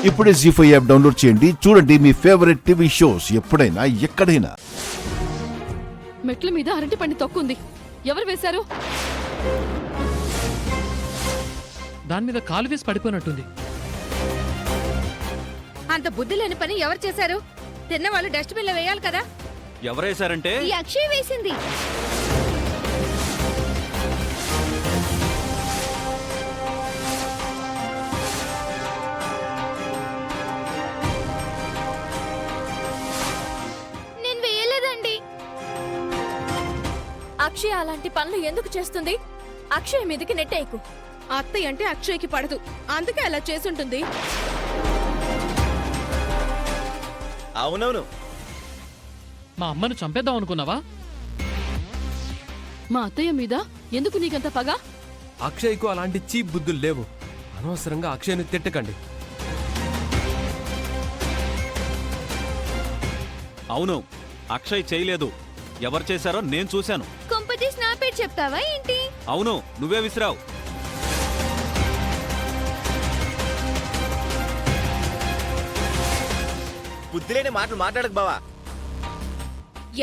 ఇప్పుడే జీ5 app download చేయండి. చూడండి మీ ఫేవరెట్ టీవీ షోస్ ఎప్పుడైనా ఎక్కడైనా. మెట్ల మీద అరటి పండి తొక్కుంది. ఎవరు వేశారు? దాని మీద కాలు వేసి పడిపోయినట్టుంది. అంత బుద్ధి లేని పని ఎవరు చేశారు? తిన్నవాళ్ళు డస్ట్బిన్ లో వేయాలి కదా. ఎవరేశారంటే ఈ అక్షయ్ వేసింది. నేను వేయలేదండి. అక్షయ్ అలాంటి పనులు ఎందుకు చేస్తుంది? అక్షయ్ మీదకి నెట్టేయకు. అత్తయ్య అంటే అక్షయ్కి పడదు, అందుకే అలా చేసుంటుంది. అవునవును, మా అమ్మను చంపేద్దాం అనుకున్నావా? మా అత్తయ్య మీద ఎందుకు నీకంత పగ? అక్షయ్కు అలాంటి చీప్ బుద్ధులు లేవు. అనవసరంగా అక్షయ్ని తిట్టకండి. అవును, అక్షయ్ చేయలేదు. ఎవరు చేశారో నేను చూశాను. కొంపతీసి నా పేరు చెప్తావా ఏంటి? అవును, నువ్వే విసిరావు. బుద్ధిలేని మాటలు మాట్లాడకు బావా.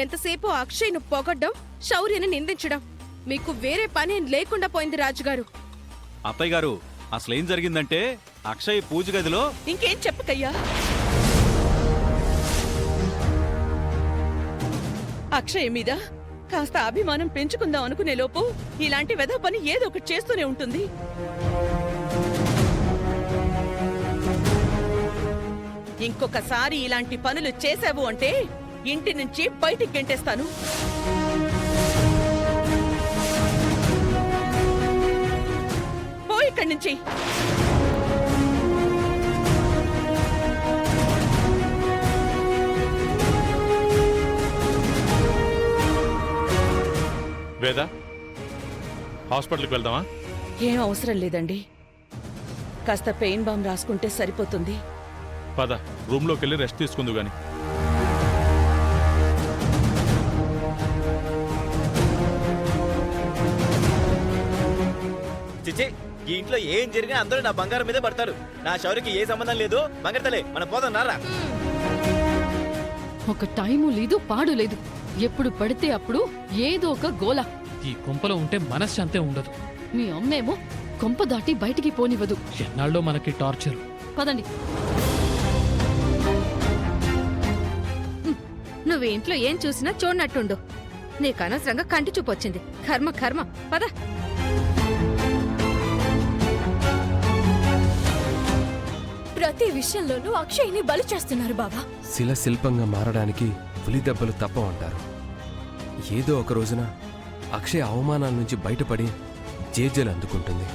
ఎంతసేపు అక్షయ్ను పొగడ్డం, శౌర్యని నిందించడం, మీకు వేరే పని లేకుండా పోయింది రాజుగారు. అత్తయ్య గారు, అసలేం జరిగిందంటే అక్షయ్ పూజ గదిలో ఇంకేం చెప్పకయ్యా. అక్షయ్ మీద కాస్త అభిమానం పెంచుకుందాం అనుకునే లోపు ఇలాంటి వెధవ పని ఏదో ఒకటి చేస్తూనే ఉంటుంది. ఇంకొకసారి ఇలాంటి పనులు చేసావు అంటే ఇంటి నుంచి బయటికి గెంటేస్తాను. పో ఇక్కడి నుంచి. వేదా, హాస్పిటల్కి వెళ్దామా? ఏం అవసరం లేదండి, కాస్త పెయిన్ బామ్ రాసుకుంటే సరిపోతుంది. పద, రూమ్లోకి వెళ్ళి రెస్ట్ తీసుకుందు గాని. చిచి, ఈ ఇంట్లో ఏం జరిగినా అందరూ నా బంగారం మీదే పడతారు. నా శౌర్యకి ఏ సంబంధం లేదు. బంగారతలే, మనం పోదాం నారా. ఒక టైము లేదు, పాడు లేదు. ఎప్పుడు పడితే అప్పుడు ఏదో ఒక గోల. ఈ కొంపలో ఉంటే మనశ్శాంతే ఉండదు. మీ అమ్మేమో కొంప దాటి బయటికి పోనివ్వదు. ఎన్నాళ్ళో మనకి టార్చర్. పదండి. నువ్వు ఇంట్లో ఏం చూసినా చూడనట్టుండు. నీకు అనవసరంగా కంటి చూపొచ్చింది. కర్మ కర్మ, పద. ప్రతి విషయంలోనూ అక్షయ్ని బలి చేస్తున్నారు బాబా. శిల శిల్పంగా మారడానికి పులి దెబ్బలు తప్పవంటారు. ఏదో ఒక రోజున అక్షయ్ అవమానాల నుంచి బయటపడి జేజలు అందుకుంటుంది.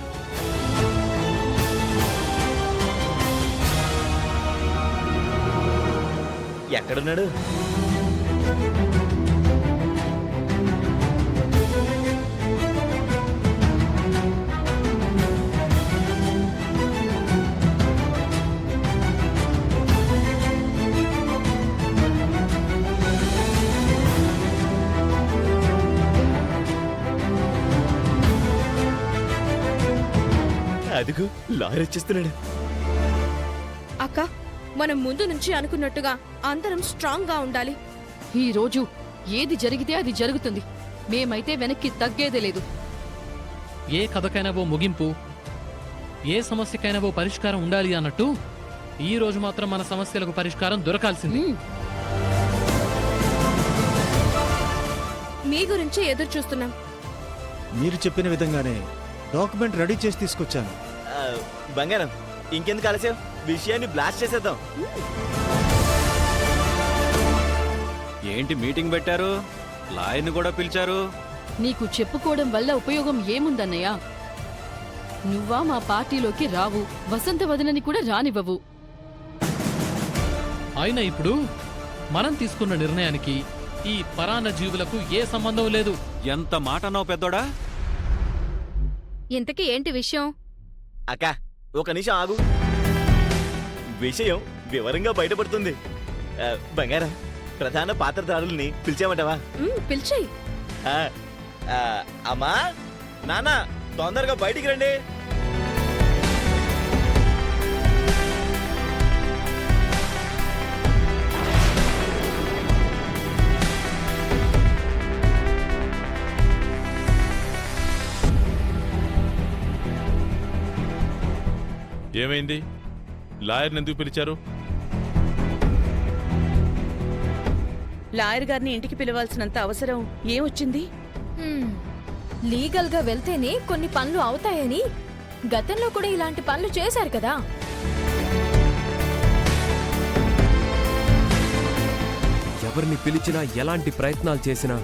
ఎక్కడున్నాడు? అదిగో లారీ వచ్చేస్తున్నాడు. అక్క, మనం ముందు నుంచి అనుకున్నట్టుగా అందరం స్ట్రాంగ్ గా ఉండాలి. ఈ రోజు ఏది జరిగితే అది జరుగుతుంది. మేమైతే వెనక్కి తగ్గేదే లేదు. ఏ కథకైనా ఓ ముగింపు, ఏ సమస్యకైనా ఓ పరిష్కారం ఉండాలి అన్నట్టు ఈ రోజు మాత్రం మన సమస్యలకు పరిష్కారం దొరకాల్సింది. మీ గురించే ఎదురు చూస్తున్నాం. మీరు చెప్పిన విధంగానే డాక్యుమెంట్ రెడీ చేసి తీసుకొచ్చాను. బంగారం, ఇంకెందుకు ఆలస్యం, విషయాన్ని బ్లాస్ట్ చేసేద్దాం. ఏంటి మీటింగ్ పెట్టారు? లాయర్ని కూడా పిలిచారు. నీకు చెప్పుకోవడం వల్ల ఉపయోగం ఏముందన్నయ్యా? నువ్వా మా పార్టీలోకి రావు, వసంత వదనని కూడా రానివ్వవు. అయినా ఇప్పుడు మనం తీసుకున్న నిర్ణయానికి ఈ పరాన్న జీవులకు ఏ సంబంధం లేదు. ఎంత మాట అన్నావు పెద్దోడా. ఇంతకీ ఏంటి విషయం? అక్క, ఒక నిమిషం ఆగు. విషయం వివరంగా బయటపడుతుంది. బంగారం, ప్రధాన పాత్రధారుల్ని పిలిచామంటావా? పిలిచాయి. అమ్మా, నాన్న, తొందరగా బయటికి రండి. ఏమైంది? లాయర్ని ఎందుకు పిలిచారు? లాయర్ గారిని ఇంటికి పిలవాల్సినంత అవసరం ఏమొచ్చింది? లీగల్ గా వెళ్తేనే కొన్ని పనులు అవుతాయని గతంలో కూడా ఇలాంటి పనులు చేశారు కదా. ఎవరిని పిలిచినా ఎలాంటి ప్రయత్నాలు చేసినా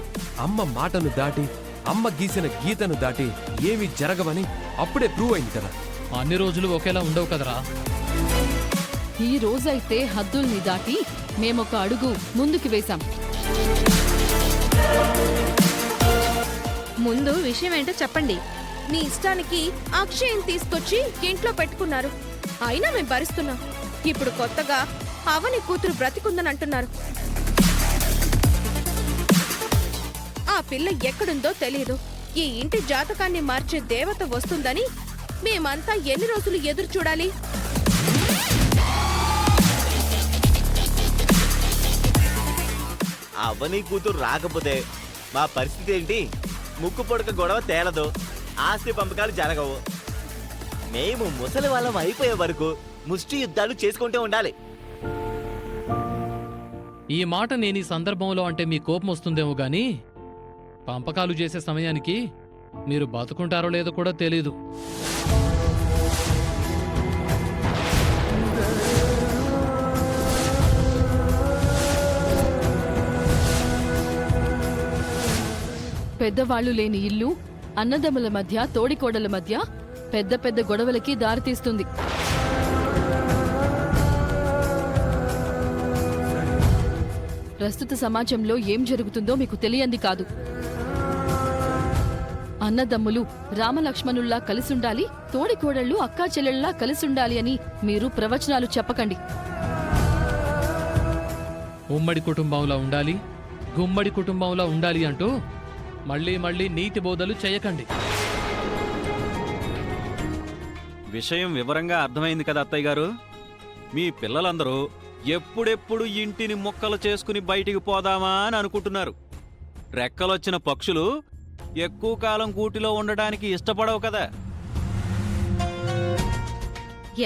అమ్మ మాటను దాటి అమ్మ గీసిన గీతను దాటి ఏమీ జరగవని అప్పుడే ప్రూవ్ అయింది కదా. అన్ని రోజులు ఒకేలా ఉండవు కదరా. ఈ రోజైతే హద్దుల్ని దాటి మేమొక అడుగు ముందుకు వేశాం. ముందు విషయం ఏంటో చెప్పండి. మీ ఇష్టానికి అక్షయ్ని తీసుకొచ్చి ఇంట్లో పెట్టుకున్నారు. అయినా మేము భరిస్తున్నాం. ఇప్పుడు కొత్తగా అవని కూతురు బ్రతికుందని అంటున్నారు. ఆ పిల్ల ఎక్కడుందో తెలియదు. ఈ ఇంటి జాతకాన్ని మార్చే దేవత వస్తుందని మేమంతా ఎన్ని రోజులు ఎదురు చూడాలి? అవని కూతురు రాకపోతే మా పరిస్థితి ఏంటి? ముక్కు పొడక గొడవ తేలదు, ఆస్తి పంపకాలు జరగవు. మేము ముసలి వాళ్ళం అయిపోయే వరకు ముష్టి యుద్ధాలు చేసుకుంటూ ఉండాలి. ఈ మాట నేను ఈ సందర్భంలో అంటే మీ కోపం వస్తుందేమో గాని పంపకాలు చేసే సమయానికి మీరు బతుకుంటారో లేదో కూడా తెలీదు. పెద్దవాళ్లు లేని ఇల్లు అన్నదమ్ముల మధ్య, తోడికోడల మధ్య పెద్ద పెద్ద గొడవలకి దారితీస్తుంది. ప్రస్తుత సమాజంలో ఏం జరుగుతుందో మీకు తెలియంది కాదు. అన్నదమ్ములు రామలక్ష్మణుల్లా కలిసుండాలి, తోడికోడళ్లు అక్కా చెల్లెళ్లా కలిసుండాలి అని మీరు ప్రవచనాలు చెప్పకండి. ఉమ్మడి కుటుంబంలో ఉండాలి, గుమ్మడి కుటుంబంలో ఉండాలి అంటూ మళ్ళీ మళ్ళీ నీతి బోధలు చేయకండి. విషయం వివరంగా అర్థమైంది కదా అత్తయ్య గారు. మీ పిల్లలందరూ ఎప్పుడెప్పుడు ఇంటిని ముక్కలు చేసుకుని బయటికి పోదామా అని అనుకుంటున్నారు. రెక్కలొచ్చిన పక్షులు ఎక్కువ కాలం గూటిలో ఉండడానికి ఇష్టపడవు కదా.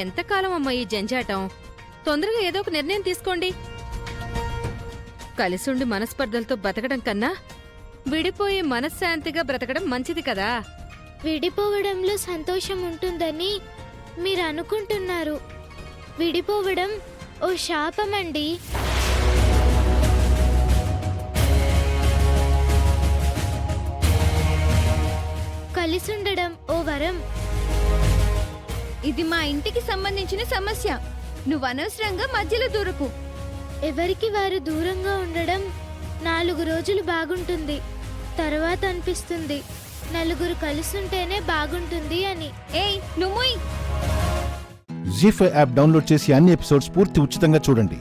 ఎంతకాలం అమ్మా ఈ జంజాటం? తొందరగా ఏదో ఒక నిర్ణయం తీసుకోండి. కలిసుండి మనస్పర్ధలతో బతకడం కన్నా విడిపోయి మనశ్శాంతిగా బ్రతకడం మంచిది కదా. విడిపోవడంలో సంతోషం ఉంటుందని మీరు అనుకుంటున్నారు. విడిపోవడం ఓ శాపమండి. కలిసుండడం ఓ వరం. ఇది మా ఇంటికి సంబంధించిన సమస్య. నువ్వు అనవసరంగా మధ్యలో దూరకు. ఎవరికి వారు దూరంగా ఉండడం 4 రోజులు బాగుంటుంది, తర్వాత అనిపిస్తుంది నలుగురు కలిసుంటేనే బాగుంటుంది అని. ఏయ్ నువ్వు జీ5 యాప్ డౌన్లోడ్ చేసి అన్ని ఎపిసోడ్స్ పూర్తి ఉచితంగా చూడండి.